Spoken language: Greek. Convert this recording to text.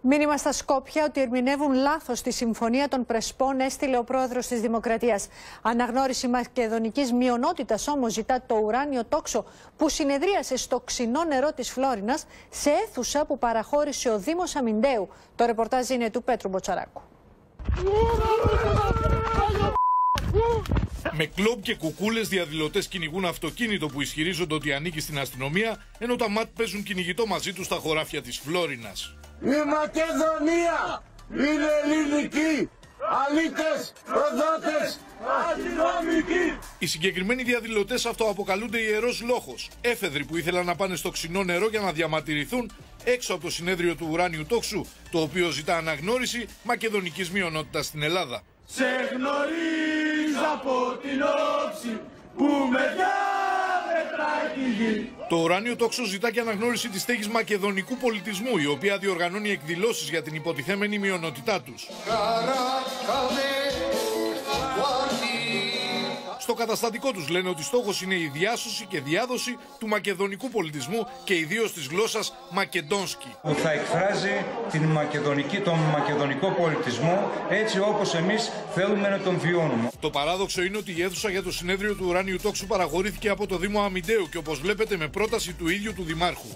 Μήνυμα στα Σκόπια ότι ερμηνεύουν λάθος τη συμφωνία των Πρεσπών έστειλε ο πρόεδρος της Δημοκρατίας. Αναγνώριση μακεδονικής μειονότητας όμως ζητά το ουράνιο τόξο που συνεδρίασε στο ξινό νερό της Φλόρινας σε αίθουσα που παραχώρησε ο Δήμος Αμυντέου. Το ρεπορτάζ είναι του Πέτρου Μποτσαράκου. Με κλόμπ και κουκούλες διαδηλωτές κυνηγούν αυτοκίνητο που ισχυρίζονται ότι ανήκει στην αστυνομία, ενώ τα ΜΑΤ παίζουν κυνηγητό μαζί τους στα χωράφια της Φλόρινας. Η Μακεδονία είναι ελληνική! Αλήτες, προδότες, αστυνομικοί! Οι συγκεκριμένοι διαδηλωτές αυτοαποκαλούνται Ιερός Λόχος, έφεδροι που ήθελαν να πάνε στο ξινό νερό για να διαμαρτυρηθούν έξω από το συνέδριο του ουράνιου τόξου, το οποίο ζητά αναγνώριση μακεδονικής μειονότητας στην Ελλάδα. Σε γνωρίζω από την όψη που με διάβετρα τη γη. Το ουράνιο τόξο ζητά και αναγνώριση της στέγης μακεδονικού πολιτισμού, η οποία διοργανώνει εκδηλώσεις για την υποτιθέμενη μειονότητά τους. Στο καταστατικό τους λένε ότι στόχος είναι η διάσωση και διάδοση του μακεδονικού πολιτισμού και ιδίως της γλώσσας μακεντόνσκι. Που θα εκφράζει τον μακεδονικό πολιτισμό έτσι όπως εμείς θέλουμε να τον βιώνουμε. Το παράδοξο είναι ότι η αίθουσα για το συνέδριο του ουράνιου τόξου παραχωρήθηκε από το Δήμο Αμυντέου και όπως βλέπετε με πρόταση του ίδιου του Δημάρχου.